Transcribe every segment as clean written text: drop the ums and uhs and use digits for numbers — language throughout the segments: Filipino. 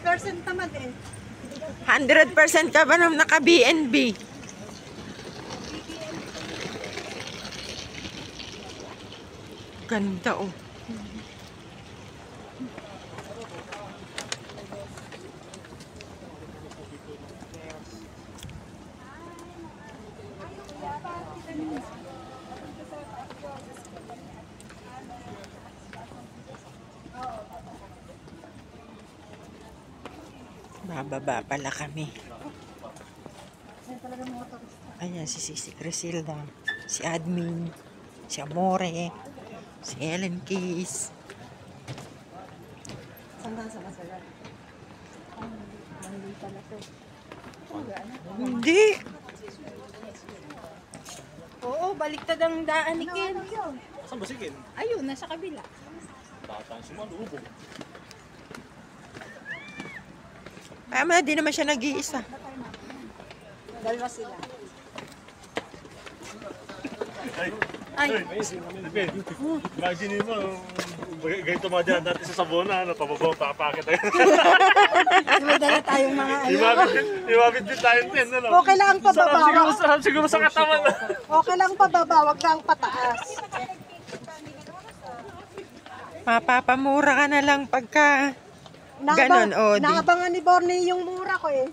100% tamad eh. 100% ka ba nung naka-BNB? Ganda oh. Bababa pala kami. Ayan, si Crisilda, si Admin, si Amore, si Ellen Keys. Sandang sa masarap. Hindi pala to. Hindi. Oo, baliktad ang daan ni Ken. Saan ba si Ken? Ayun, nasa kabila. Tatang si Malubog. Tama, di naman siya nag-iisa. Dalawa sila. Ay! Imagine mo, ganito mga dyan dati sa Sabona, napababaw, papakit. Dala tayong mga Imabit din tayo din, ano? Okay lang ang pababa. Sarap siguro sa katawan. Okay lang pababa, wag lang pataas. Mapapamura ka na lang pagka ganon, o di. Naabangan ni Borny yung mura ko eh.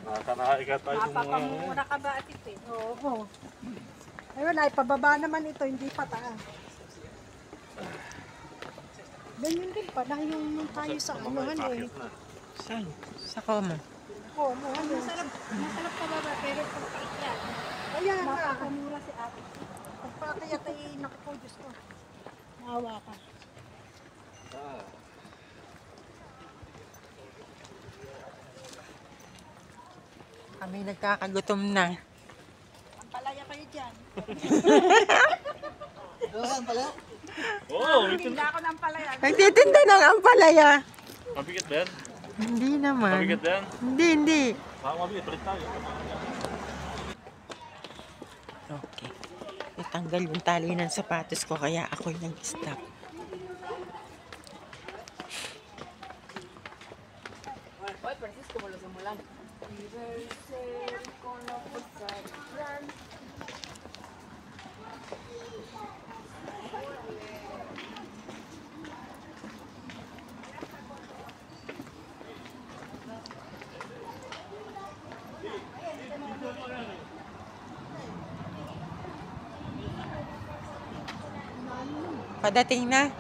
Nakakanaika tayo ng mga... Mapapamura ka ba atit eh? Oo. Ayun ay, pababa naman ito, hindi pataas. Ganyan din pala yung tayo sa anuhan eh. Saan? Sa Como. Oo, ano. Masarap pababa, pero pagpaikyat. Ayan nga. Mapapamura si ate. Pagpakayat ay naku, Diyos ko. Maawa ka. Kami nagkakagutom na. Ang palaya kayo dyan. Oo, Tinda ako ng palaya. Nagtitinda ng ampalaya. mabigat ba yan? Hindi naman. Mabigat ba yan? Hindi. Baka mabigat, palit tayo. Okay. Itanggal yung tali ng sapatos ko kaya ako'y nag-stop. Hoy, Francisco, mula sa mulan. Padating na.